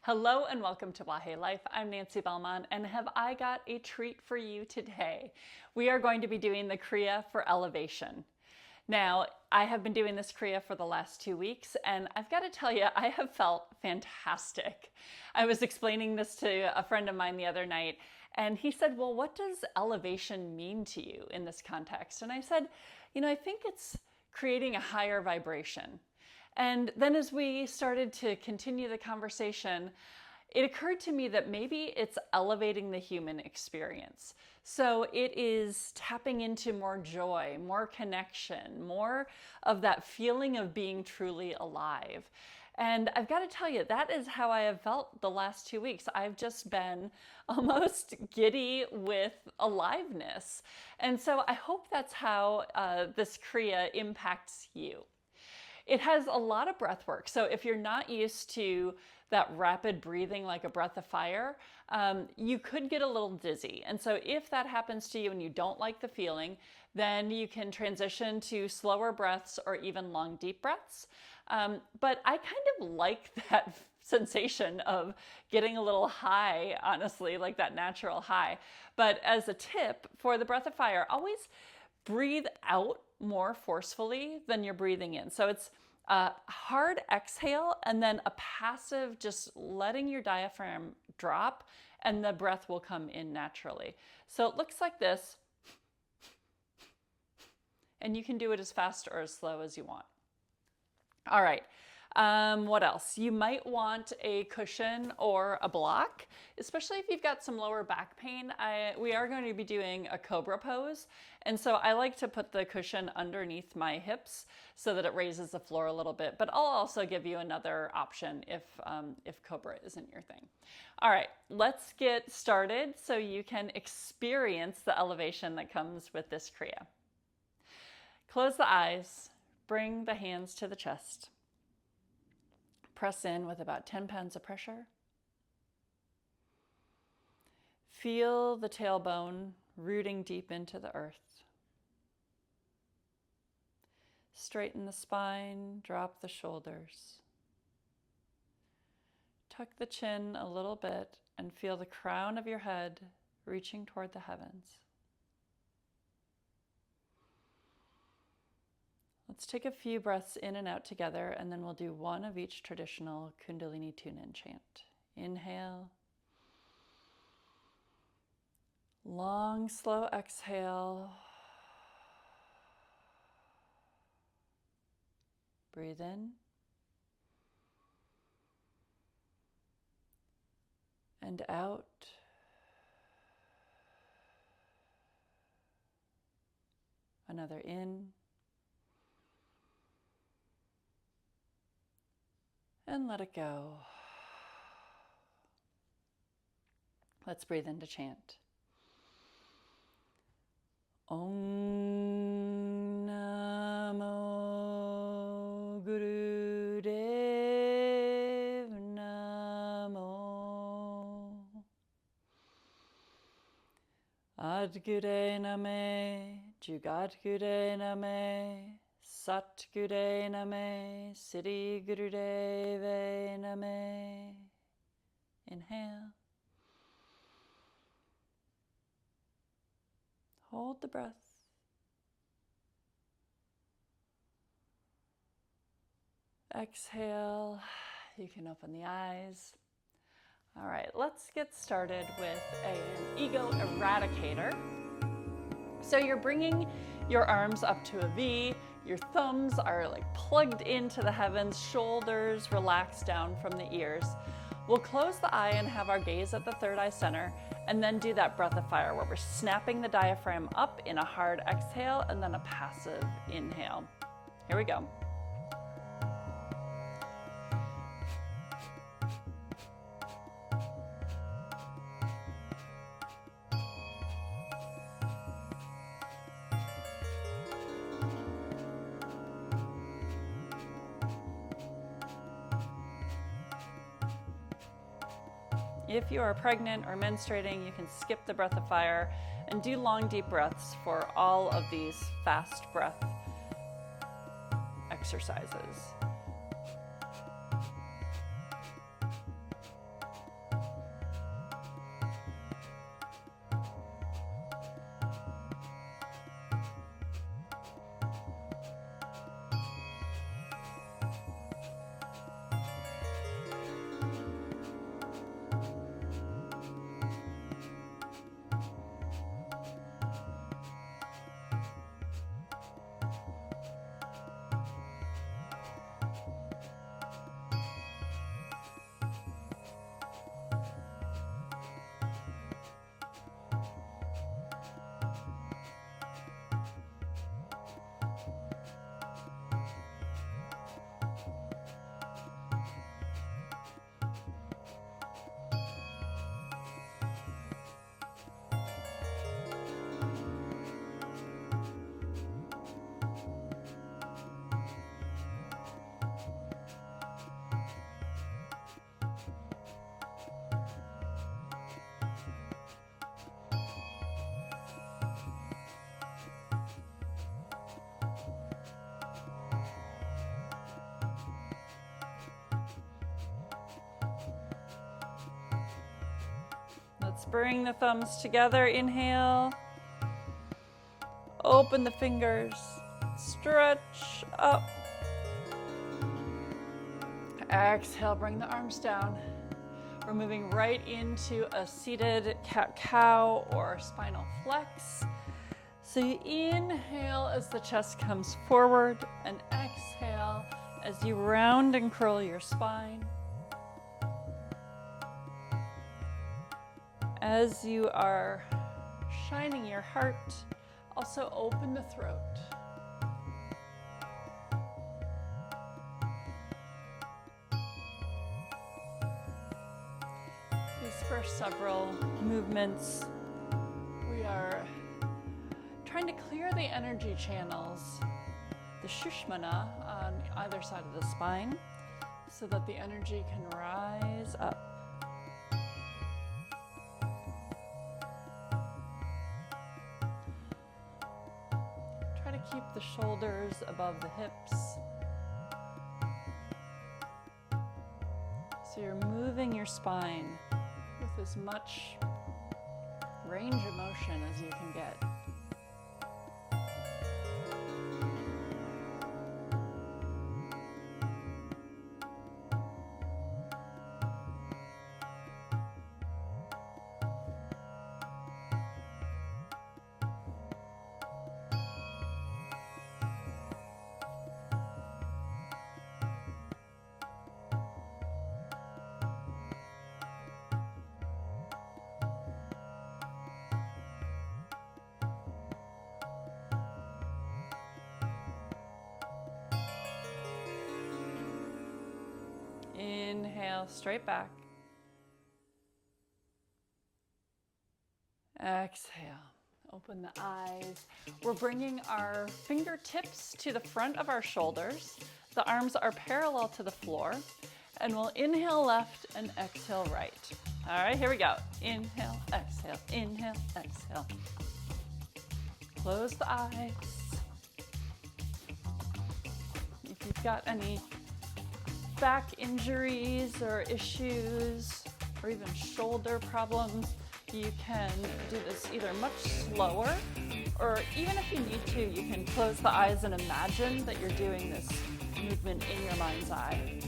Hello and welcome to Wahe Life. I'm Nancy Belmont, and have I got a treat for you today? We are going to be doing the Kriya for elevation. Now, I have been doing this Kriya for the last 2 weeks, and I've got to tell you, I have felt fantastic. I was explaining this to a friend of mine the other night, and he said, well, what does elevation mean to you in this context? And I said, I think it's creating a higher vibration. And then as we started to continue the conversation, it occurred to me that maybe it's elevating the human experience. So it is tapping into more joy, more connection, more of that feeling of being truly alive. And I've got to tell you, that is how I have felt the last 2 weeks. I've just been almost giddy with aliveness. And so I hope that's how this Kriya impacts you. It has a lot of breath work. So if you're not used to that rapid breathing like a breath of fire, you could get a little dizzy. And so if that happens to you and you don't like the feeling, then you can transition to slower breaths or even long, deep breaths. But I kind of like that sensation of getting a little high, honestly, like that natural high. But as a tip for the breath of fire, always breathe out more forcefully than you're breathing in. So it's a hard exhale and then a passive, just letting your diaphragm drop, and the breath will come in naturally. So it looks like this, and you can do it as fast or as slow as you want. All right. What else? You might want a cushion or a block, especially if you've got some lower back pain. We are going to be doing a cobra pose. And so I like to put the cushion underneath my hips so that it raises the floor a little bit. But I'll also give you another option if cobra isn't your thing. All right, let's get started so you can experience the elevation that comes with this Kriya. Close the eyes, bring the hands to the chest. Press in with about 10 pounds of pressure. Feel the tailbone rooting deep into the earth. Straighten the spine, drop the shoulders. Tuck the chin a little bit and feel the crown of your head reaching toward the heavens. Let's take a few breaths in and out together, and then we'll do one of each traditional Kundalini tune-in chant. Inhale. Long, slow exhale. Breathe in. And out. Another in. And let it go. Let's breathe into chant. Om Namo Guru Dev Namo Adgure Name Jugat Gure Name Sat Gure Name Siddhi Gurudeve Name. Inhale. Hold the breath. Exhale. You can open the eyes. All right, let's get started with an ego eradicator. So you're bringing your arms up to a V. Your thumbs are like plugged into the heavens, shoulders relaxed down from the ears. We'll close the eye and have our gaze at the third eye center, and then do that breath of fire where we're snapping the diaphragm up in a hard exhale and then a passive inhale. Here we go. If you are pregnant or menstruating, you can skip the breath of fire and do long, deep breaths for all of these fast breath exercises. Let's bring the thumbs together. Inhale. Open the fingers. Stretch up. Exhale, bring the arms down. We're moving right into a seated cat-cow or spinal flex. So you inhale as the chest comes forward and exhale as you round and curl your spine. As you are shining your heart, also open the throat. These first several movements, we are trying to clear the energy channels, the shushmana on either side of the spine, so that the energy can rise up. Try to keep the shoulders above the hips. So you're moving your spine with as much range of motion as you can get. Inhale, straight back. Exhale, open the eyes. We're bringing our fingertips to the front of our shoulders. The arms are parallel to the floor. And we'll inhale left and exhale right. All right, here we go. Inhale, exhale, inhale, exhale. Close the eyes. If you've got any back injuries or issues or even shoulder problems, you can do this either much slower, or even if you need to, you can close the eyes and imagine that you're doing this movement in your mind's eye.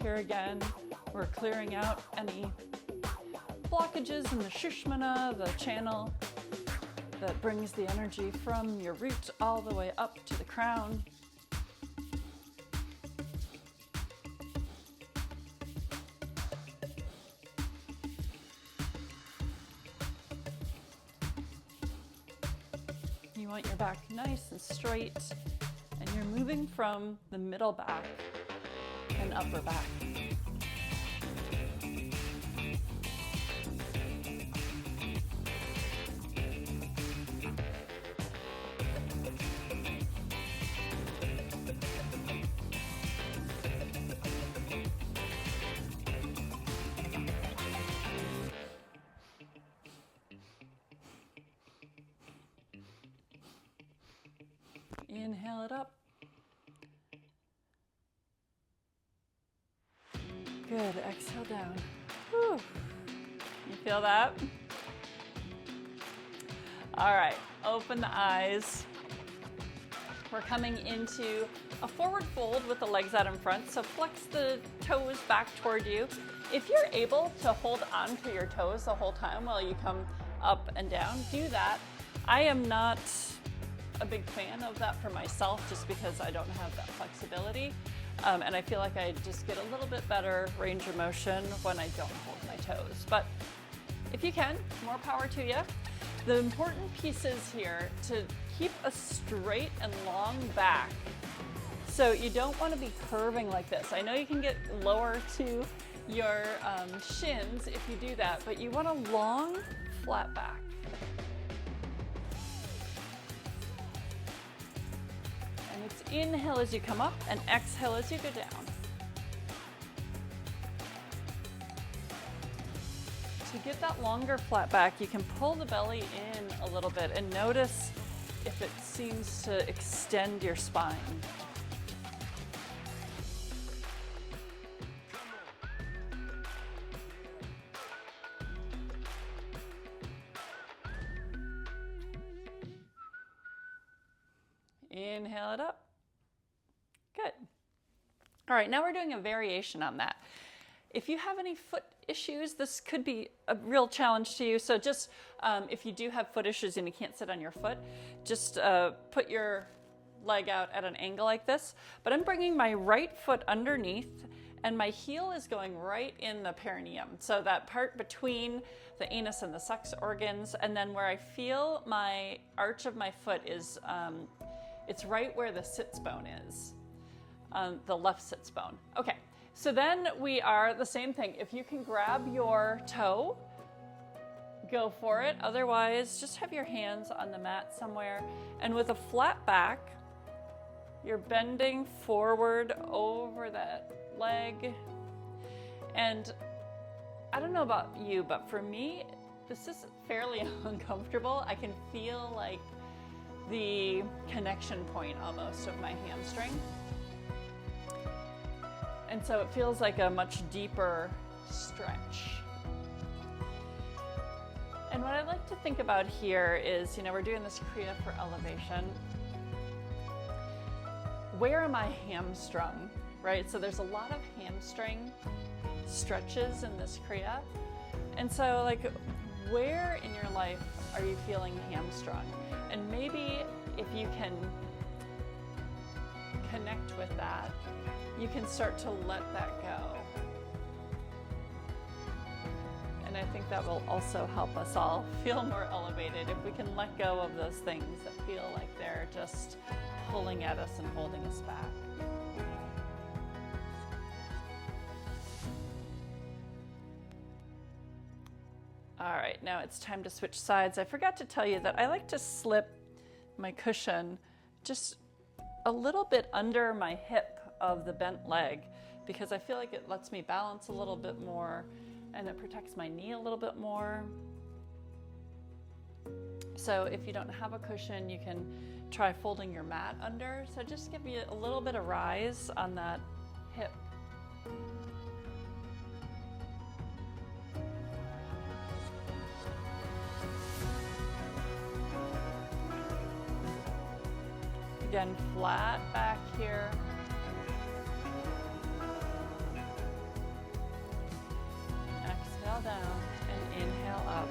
Here again, we're clearing out any blockages in the shushmana, the channel that brings the energy from your root all the way up to the crown. You want your back nice and straight, and you're moving from the middle back and upper back. Inhale it up. Good, exhale down. Whew. You feel that? All right, open the eyes. We're coming into a forward fold with the legs out in front, so flex the toes back toward you. If you're able to hold on to your toes the whole time while you come up and down, do that. I am not a big fan of that for myself, just because I don't have that flexibility. And I feel like I just get a little bit better range of motion when I don't hold my toes. But if you can, more power to you. The important piece is here to keep a straight and long back. So you don't want to be curving like this. I know you can get lower to your shins if you do that, but you want a long, flat back. And it's inhale as you come up and exhale as you go down. To get that longer flat back, you can pull the belly in a little bit and notice if it seems to extend your spine. Inhale it up. Good. All right, now we're doing a variation on that. If you have any foot issues, this could be a real challenge to you. So just if you do have foot issues and you can't sit on your foot, just put your leg out at an angle like this. But I'm bringing my right foot underneath and my heel is going right in the perineum. So that part between the anus and the sex organs, and then where I feel my arch of my foot is, it's right where the sits bone is, the left sits bone. Okay. So then we are the same thing. If you can grab your toe, go for it. Otherwise, just have your hands on the mat somewhere. And with a flat back, you're bending forward over that leg. And I don't know about you, but for me, this is fairly uncomfortable. I can feel like the connection point almost of my hamstring. And so it feels like a much deeper stretch. And what I like to think about here is, we're doing this Kriya for elevation. Where am I hamstrung, right? So there's a lot of hamstring stretches in this Kriya. And so where in your life are you feeling hamstrung? And maybe if you can connect with that, you can start to let that go. And I think that will also help us all feel more elevated if we can let go of those things that feel like they're just pulling at us and holding us back. All right, now it's time to switch sides. I forgot to tell you that I like to slip my cushion just a little bit under my hip of the bent leg, because I feel like it lets me balance a little bit more and it protects my knee a little bit more. So if you don't have a cushion, you can try folding your mat under. So just give you a little bit of rise on that hip. Again, flat back here. Exhale down and inhale up.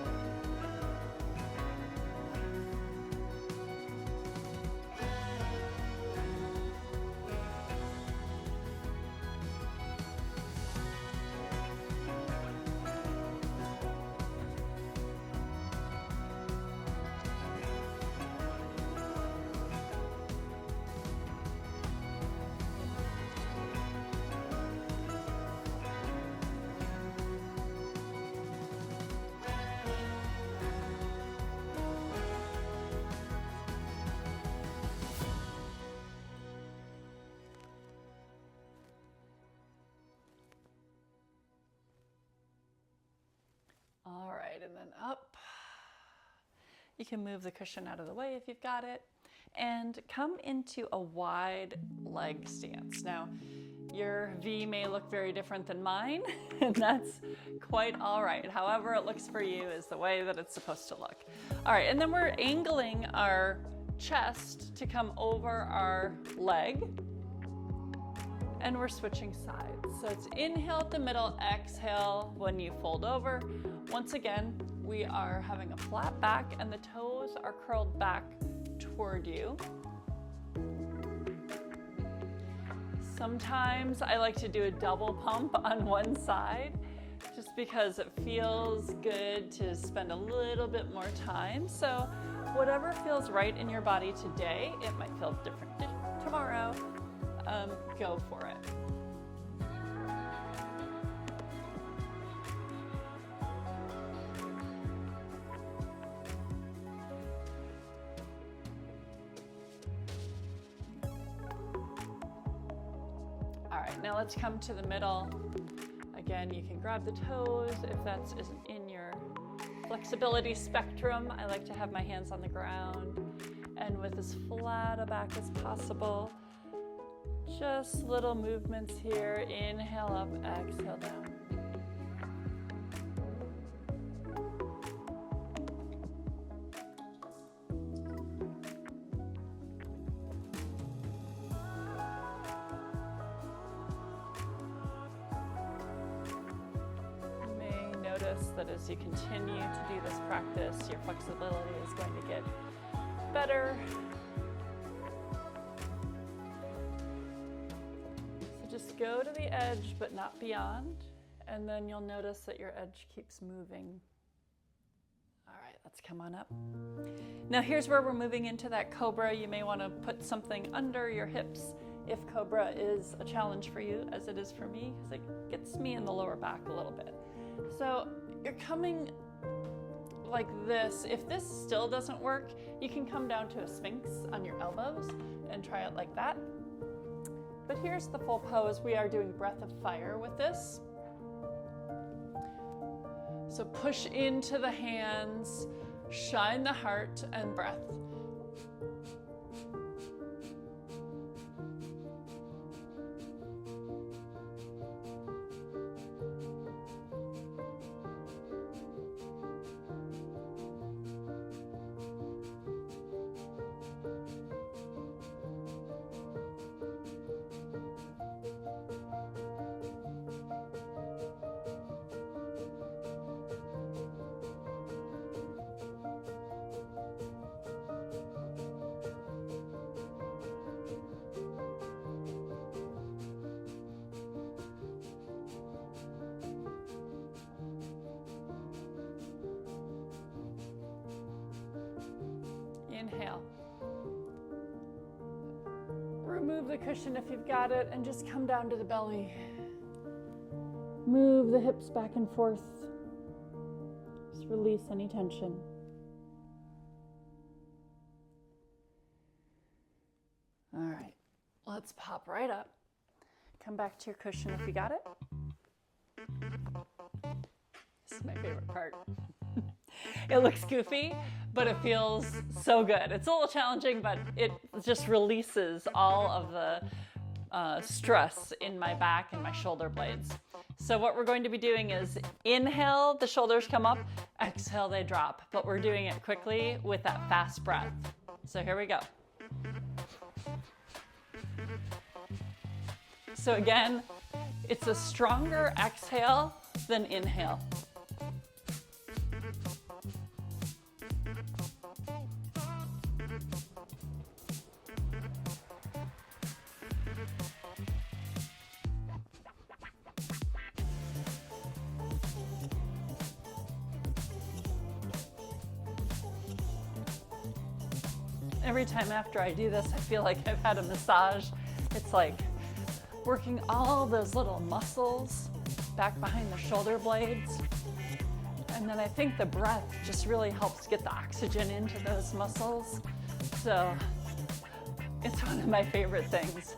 All right, and then up. You can move the cushion out of the way if you've got it, and come into a wide leg stance. Now, your V may look very different than mine, and that's quite all right. However it looks for you is the way that it's supposed to look. All right, and then we're angling our chest to come over our leg, and we're switching sides. So it's inhale at the middle, exhale when you fold over. Once again, we are having a flat back and the toes are curled back toward you. Sometimes I like to do a double pump on one side just because it feels good to spend a little bit more time. So whatever feels right in your body today, it might feel different tomorrow. Go for it. All right, now let's come to the middle. Again, you can grab the toes if that isn't in your flexibility spectrum. I like to have my hands on the ground and with as flat a back as possible. Just little movements here. Inhale up, exhale down. Notice that as you continue to do this practice, your flexibility is going to get better. So just go to the edge, but not beyond, and then you'll notice that your edge keeps moving. All right, let's come on up. Now here's where we're moving into that cobra. You may want to put something under your hips if cobra is a challenge for you, as it is for me, because it gets me in the lower back a little bit. So you're coming like this. If this still doesn't work, you can come down to a sphinx on your elbows and try it like that. But here's the full pose. We are doing breath of fire with this. So push into the hands, shine the heart, and breath. Inhale. Remove the cushion if you've got it and just come down to the belly. Move the hips back and forth. Just release any tension. All right, let's pop right up. Come back to your cushion if you got it. This is my favorite part. It looks goofy, but it feels so good. It's a little challenging, but it just releases all of the stress in my back and my shoulder blades. So what we're going to be doing is inhale, the shoulders come up, exhale, they drop. But we're doing it quickly with that fast breath. So here we go. So again, it's a stronger exhale than inhale. Every time after I do this, I feel like I've had a massage. It's like working all those little muscles back behind the shoulder blades. And then I think the breath just really helps get the oxygen into those muscles. So it's one of my favorite things.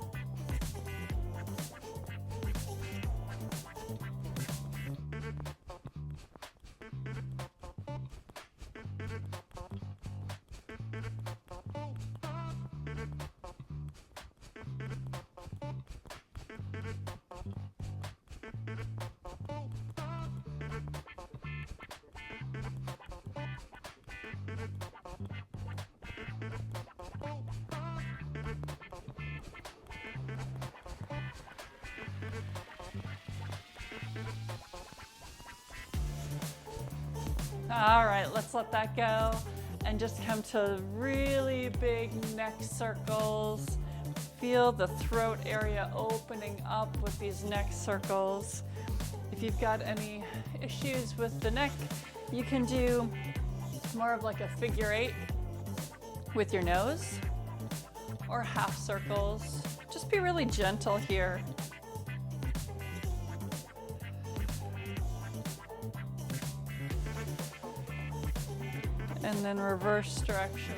All right, let's let that go and just come to really big neck circles. Feel the throat area opening up with these neck circles. If you've got any issues with the neck, you can do more of like a figure 8 with your nose or half circles. Just be really gentle here. And then reverse directions.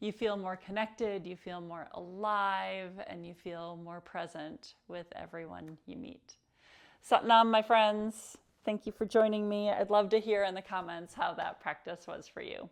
you feel more connected, you feel more alive, and you feel more present with everyone you meet. Satnam, my friends. Thank you for joining me. I'd love to hear in the comments how that practice was for you.